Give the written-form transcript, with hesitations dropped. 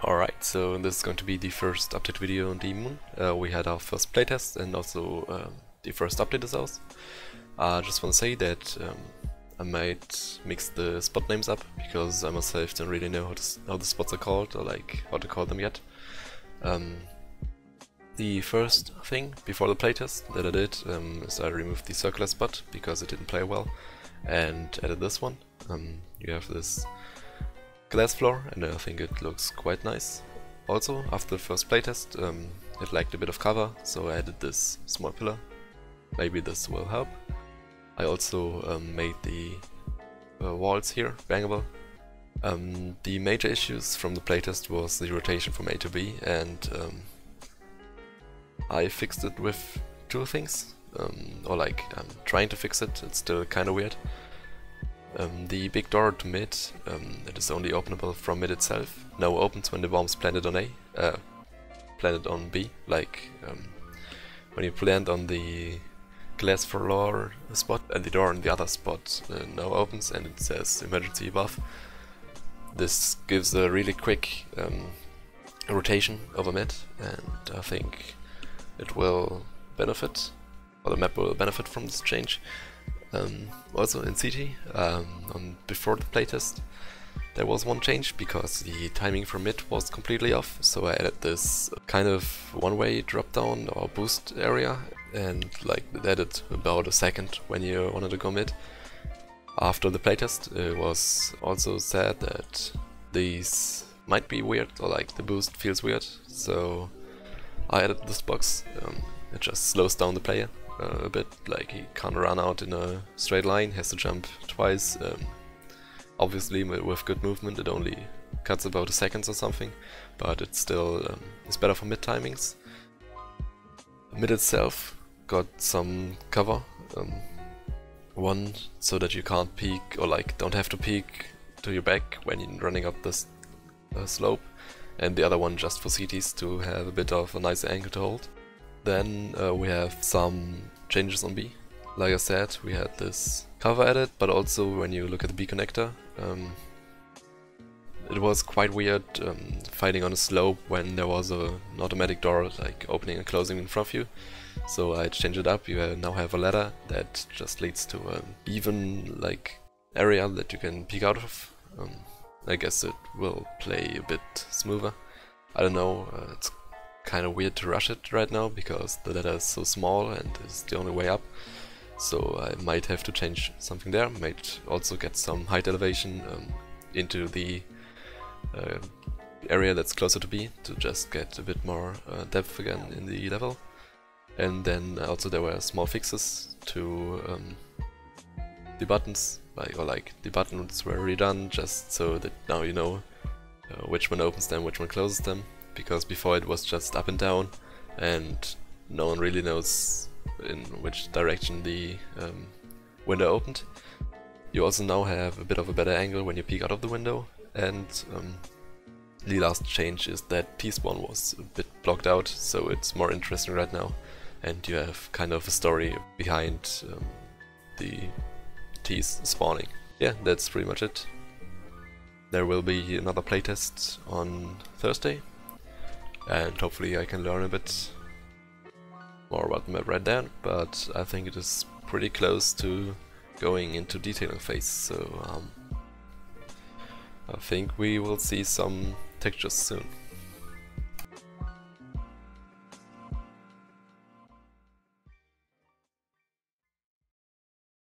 Alright, so this is going to be the first update video on the Moon. We had our first playtest and also the first update is out. I just want to say that I might mix the spot names up because I myself don't really know how the spots are called or like how to call them yet. The first thing before the playtest that I did is I removed the circular spot because it didn't play well and added this one. You have this glass floor and I think it looks quite nice. Also, after the first playtest it lacked a bit of cover, so I added this small pillar. Maybe this will help. I also made the walls here bangable. The major issues from the playtest was the rotation from A to B, and I fixed it with two things, or like I'm trying to fix it. It's still kind of weird. The big door to mid, it is only openable from mid itself. Now opens when the bomb's planted on A, planted on B. Like when you plant on the glass floor spot and the door in the other spot now opens and it says emergency above. This gives a really quick rotation over mid, and I think it will benefit, or the map will benefit from this change. Also in CT, before the playtest, there was one change because the timing for mid was completely off, so I added this kind of one-way drop-down or boost area, and like it added about a second when you wanted to go mid. After the playtest, it was also said that these might be weird, or like the boost feels weird, so I added this box. It just slows down the player a bit, like he can't run out in a straight line, has to jump twice. Obviously with good movement it only cuts about a second or something, but it still is better for mid timings. Mid itself got some cover, one so that you can't peek, or like don't have to peek to your back when you're running up this slope, and the other one just for CTs to have a bit of a nice angle to hold. Then we have some changes on B. Like I said, we had this cover added, but also when you look at the B connector, it was quite weird fighting on a slope when there was an automatic door like opening and closing in front of you. So I changed it up. You now have a ladder that just leads to an even like area that you can peek out of. I guess it will play a bit smoother. I don't know, it's kind of weird to rush it right now because the ladder is so small and is the only way up. So I might have to change something there. Might also get some height elevation into the area that's closer to B to just get a bit more depth again in the level. And then also there were small fixes to the buttons, like the buttons were redone just so that now you know which one opens them, which one closes them, because before it was just up and down and no one really knows in which direction the window opened. You also now have a bit of a better angle when you peek out of the window, and the last change is that T-spawn was a bit blocked out, so it's more interesting right now, and you have kind of a story behind the T's spawning. Yeah, that's pretty much it. There will be another playtest on Thursday, and hopefully I can learn a bit more about the map right then, but I think it is pretty close to going into detailing phase, so I think we will see some textures soon.